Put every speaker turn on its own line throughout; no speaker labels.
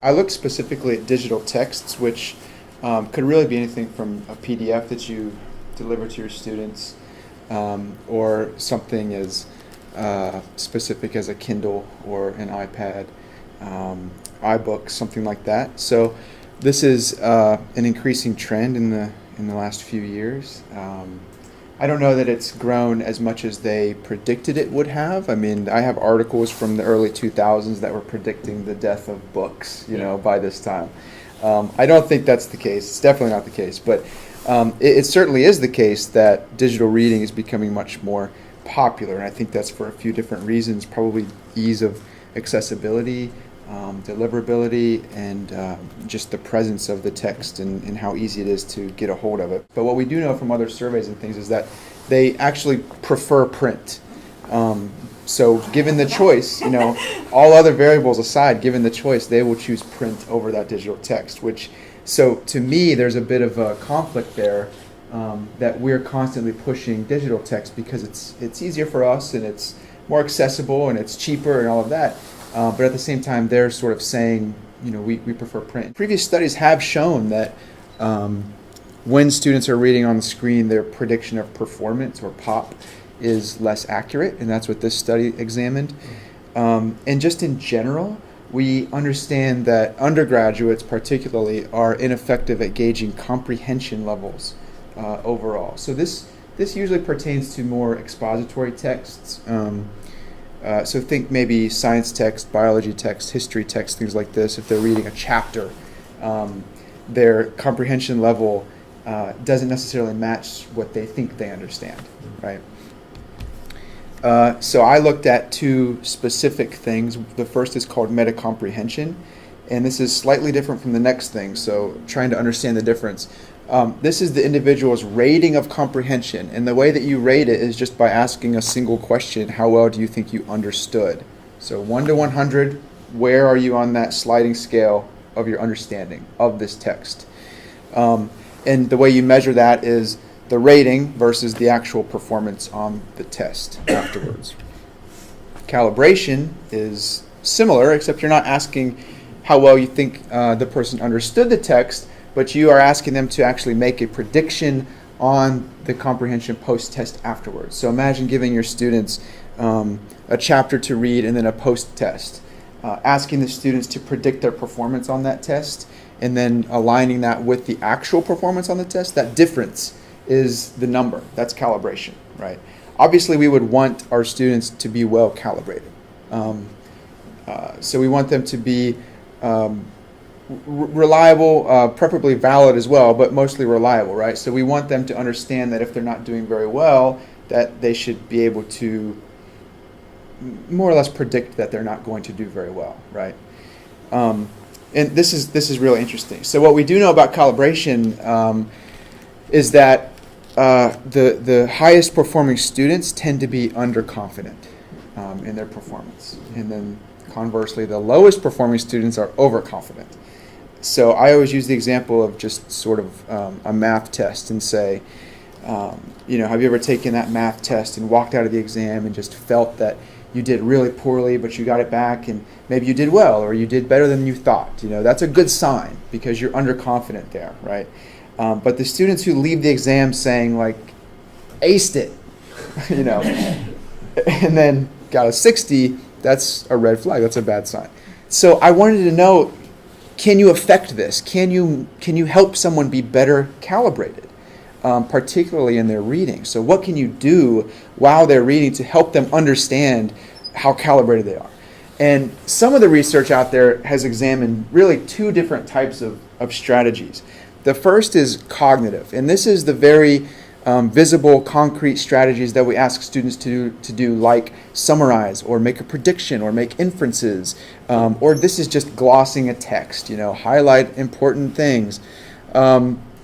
I looked specifically at digital texts, which could really be anything from a PDF that you deliver to your students, or something as specific as a Kindle or an iPad, iBooks, something like that. So this is an increasing trend in the last few years. I don't know that it's grown as much as they predicted it would have. I mean, I have articles from the early 2000s that were predicting the death of books, by this time. I don't think that's the case. It's definitely not the case. But it certainly is the case that digital reading is becoming much more popular. And I think that's for a few different reasons, probably ease of accessibility, deliverability, and just the presence of the text and how easy it is to get a hold of it. But what we do know from other surveys and things is that they actually prefer print. So given the choice, all other variables aside, given the choice, they will choose print over that digital text, so to me, there's a bit of a conflict there, that we're constantly pushing digital text because it's easier for us and it's more accessible and it's cheaper and all of that. But at the same time, they're sort of saying, we prefer print. Previous studies have shown that when students are reading on the screen, their prediction of performance, or POP, is less accurate, and that's what this study examined. And just in general, we understand that undergraduates particularly are ineffective at gauging comprehension levels overall. So this usually pertains to more expository texts. So think maybe science text, biology text, history text, things like this. If they're reading a chapter, their comprehension level doesn't necessarily match what they think they understand, right? So I looked at two specific things. The first is called metacomprehension, and this is slightly different from the next thing, so trying to understand the difference. This is the individual's rating of comprehension, and the way that you rate it is just by asking a single question: how well do you think you understood? So 1 to 100, where are you on that sliding scale of your understanding of this text? And the way you measure that is the rating versus the actual performance on the test afterwards. Calibration is similar, except you're not asking how well you think the person understood the text, but you are asking them to actually make a prediction on the comprehension post-test afterwards. So imagine giving your students a chapter to read and then a post-test, asking the students to predict their performance on that test, and then aligning that with the actual performance on the test. That difference is the number. That's calibration, right? Obviously, we would want our students to be well calibrated. So we want them to be reliable, preferably valid as well, but mostly reliable, right? So we want them to understand that if they're not doing very well, that they should be able to more or less predict that they're not going to do very well, right? And this is really interesting. So what we do know about calibration is that the highest performing students tend to be underconfident in their performance. And then conversely, the lowest performing students are overconfident. So I always use the example of just sort of a math test and say, have you ever taken that math test and walked out of the exam and just felt that you did really poorly, but you got it back, and maybe you did well, or you did better than you thought? That's a good sign because you're underconfident there, right? But the students who leave the exam saying, like, aced it, and then got a 60, that's a red flag. That's a bad sign. So I wanted to know, can you affect this? Can you help someone be better calibrated, particularly in their reading? So what can you do while they're reading to help them understand how calibrated they are? And some of the research out there has examined really two different types of strategies. The first is cognitive, and this is the very visible, concrete strategies that we ask students to do, like summarize or make a prediction or make inferences, or this is just glossing a text, highlight important things,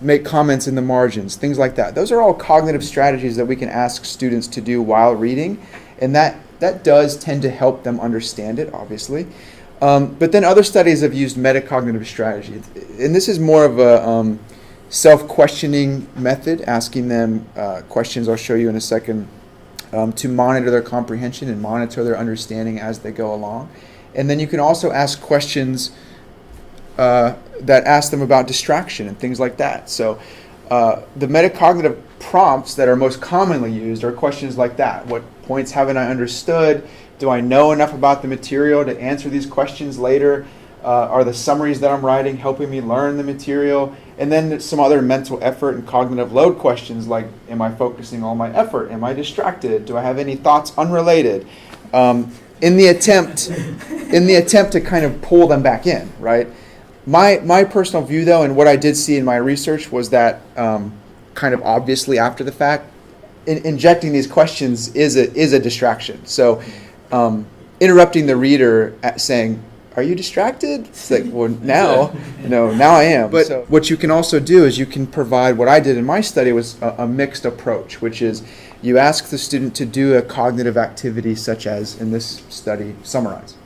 make comments in the margins, things like that. Those are all cognitive strategies that we can ask students to do while reading, and that does tend to help them understand it, obviously. But then other studies have used metacognitive strategy, and this is more of a self-questioning method, asking them questions I'll show you in a second, to monitor their comprehension and monitor their understanding as they go along. And then you can also ask questions that asked them about distraction and things like that. So the metacognitive prompts that are most commonly used are questions like that. What points haven't I understood? Do I know enough about the material to answer these questions later? Are the summaries that I'm writing helping me learn the material? And then some other mental effort and cognitive load questions like, am I focusing all my effort? Am I distracted? Do I have any thoughts unrelated? In the attempt to kind of pull them back in, right? My personal view, though, and what I did see in my research was that kind of obviously after the fact, injecting these questions is a distraction. So interrupting the reader at saying, are you distracted? It's like, well, now I am. But so what you can also do is you can provide, what I did in my study was a mixed approach, which is you ask the student to do a cognitive activity such as, in this study, summarize.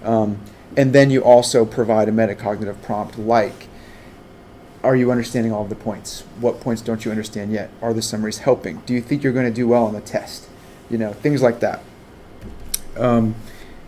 And then you also provide a metacognitive prompt like, are you understanding all of the points? What points don't you understand yet? Are the summaries helping? Do you think you're going to do well on the test? Things like that.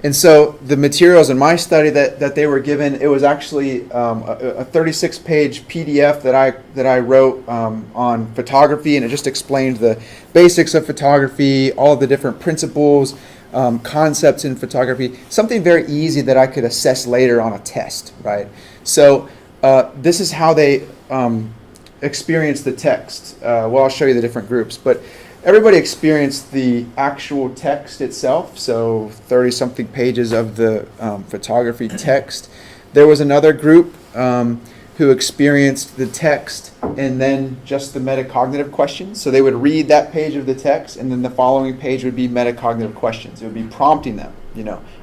And so the materials in my study that they were given, it was actually a 36-page PDF that I wrote on photography, and it just explained the basics of photography, all of the different principles, concepts in photography, something very easy that I could assess later on a test, right? So this is how they experienced the text. Well, I'll show you the different groups, but everybody experienced the actual text itself, so 30-something pages of the photography text. There was another group who experienced the text and then just the metacognitive questions. So they would read that page of the text, and then the following page would be metacognitive questions. It would be prompting them,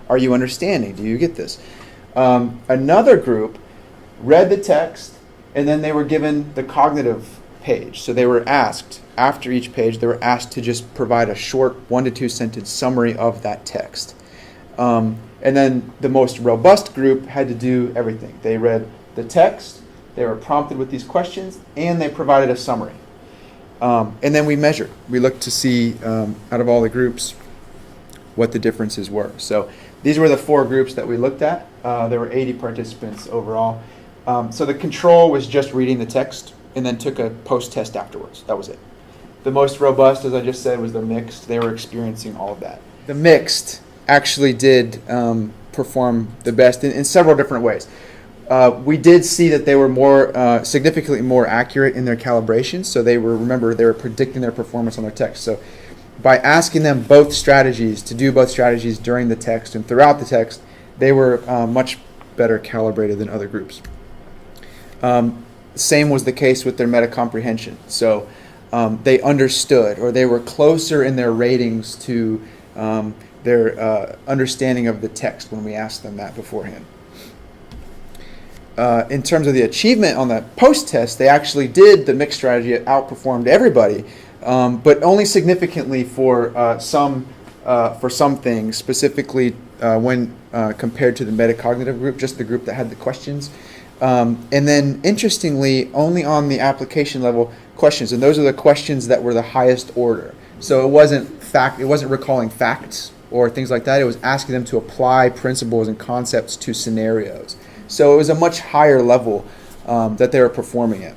are you understanding? Do you get this? Another group read the text, and then they were given the cognitive page. So they were asked, after each page, they were asked to just provide a short 1 to 2 sentence summary of that text. And then the most robust group had to do everything. They read the text, they were prompted with these questions, and they provided a summary. And then we measured. We looked to see, out of all the groups, what the differences were. So these were the 4 groups that we looked at. There were 80 participants overall. So the control was just reading the text and then took a post-test afterwards. That was it. The most robust, as I just said, was the mixed. They were experiencing all of that. The mixed actually did perform the best in several different ways. We did see that they were significantly more accurate in their calibration. So they were predicting their performance on their text. So by asking them both strategies, to do both strategies during the text and throughout the text, they were much better calibrated than other groups. Same was the case with their metacomprehension. So they understood, or they were closer in their ratings to their understanding of the text when we asked them that beforehand. In terms of the achievement on the post-test, they actually did the mixed strategy. It outperformed everybody, but only significantly for some things, specifically when compared to the metacognitive group, just the group that had the questions. And then, interestingly, only on the application level questions, and those are the questions that were the highest order. So it wasn't recalling facts or things like that. It was asking them to apply principles and concepts to scenarios. So it was a much higher level that they were performing at.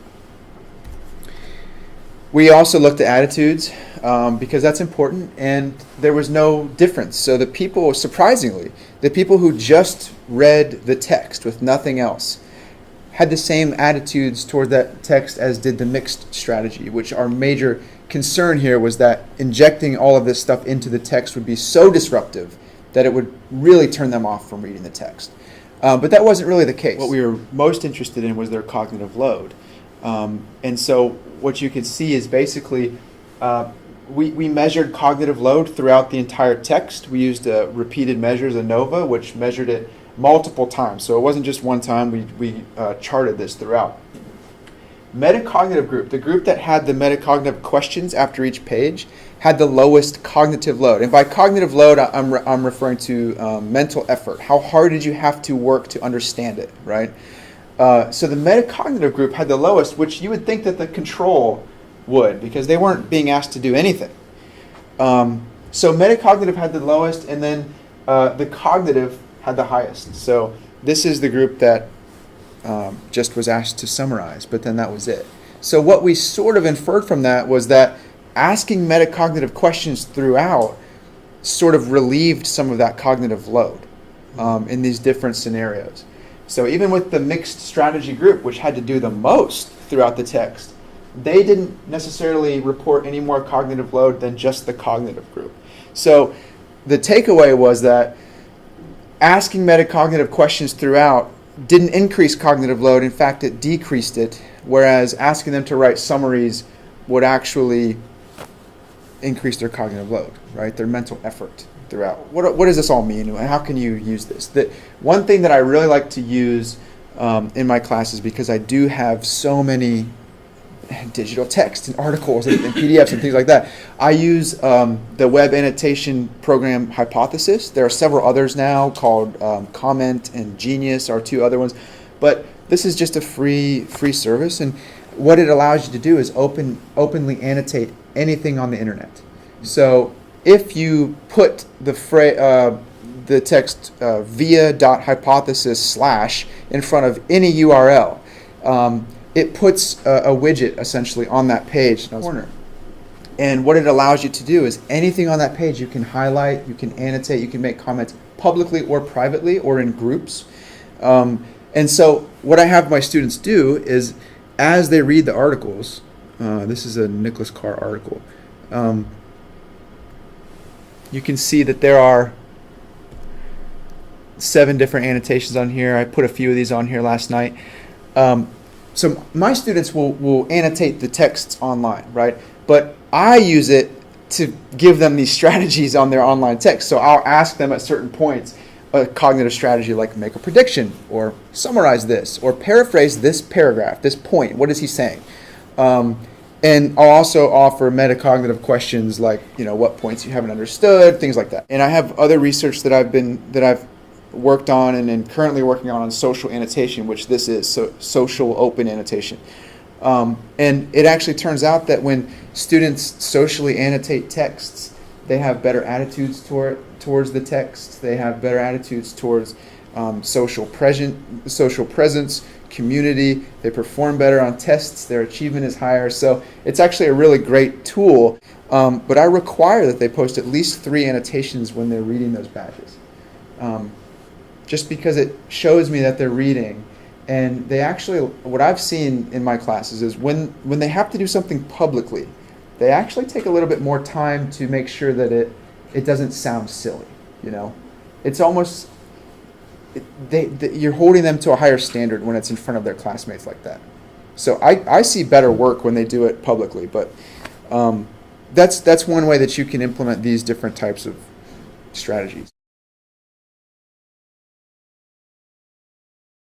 We also looked at attitudes because that's important, and there was no difference. So surprisingly, the people who just read the text with nothing else had the same attitudes toward that text as did the mixed strategy, which our major concern here was that injecting all of this stuff into the text would be so disruptive that it would really turn them off from reading the text. But that wasn't really the case. What we were most interested in was their cognitive load. And so what you could see is basically we measured cognitive load throughout the entire text. We used repeated measures, ANOVA, which measured it multiple times. So it wasn't just one time. We charted this throughout. Metacognitive group, the group that had the metacognitive questions after each page, had the lowest cognitive load. And by cognitive load, I'm referring to mental effort. How hard did you have to work to understand it, right? So the metacognitive group had the lowest, which you would think that the control would, because they weren't being asked to do anything. So metacognitive had the lowest, and then the cognitive had the highest. So this is the group that just was asked to summarize, but then that was it. So what we sort of inferred from that was that asking metacognitive questions throughout sort of relieved some of that cognitive load in these different scenarios. So even with the mixed strategy group, which had to do the most throughout the text, they didn't necessarily report any more cognitive load than just the cognitive group. So the takeaway was that asking metacognitive questions throughout didn't increase cognitive load. In fact, it decreased it, whereas asking them to write summaries would actually increase their cognitive load, right? Their mental effort throughout. What does this all mean? How can you use this? One thing that I really like to use in my classes, because I do have so many digital text and articles and PDFs and things like that, I use the web annotation program Hypothesis. There are several others now called Comment and Genius are two other ones, but this is just a free service, and what it allows you to do is openly annotate anything on the internet. So if you put the text via.hypothesis/ in front of any URL, it puts a widget essentially on that page in the corner. And what it allows you to do is anything on that page you can highlight, you can annotate, you can make comments publicly or privately or in groups. And so what I have my students do is, as they read the articles, this is a Nicholas Carr article, you can see that there are 7 different annotations on here. I put a few of these on here last night. So my students will annotate the texts online, right? But I use it to give them these strategies on their online text. So I'll ask them at certain points a cognitive strategy like make a prediction, or summarize this, or paraphrase this paragraph, this point. What is he saying? And I'll also offer metacognitive questions like, what points you haven't understood, things like that. And I have other research that I've worked on and currently working on social annotation, which this is, so social open annotation. And it actually turns out that when students socially annotate texts, they have better attitudes towards the text. They have better attitudes towards social presence, community. They perform better on tests. Their achievement is higher. So it's actually a really great tool. But I require that they post at least 3 annotations when they're reading those badges. Just because it shows me that they're reading. And they actually, what I've seen in my classes is when they have to do something publicly, they actually take a little bit more time to make sure that it doesn't sound silly, It's almost, you're holding them to a higher standard when it's in front of their classmates like that. So I see better work when they do it publicly, but that's one way that you can implement these different types of strategies.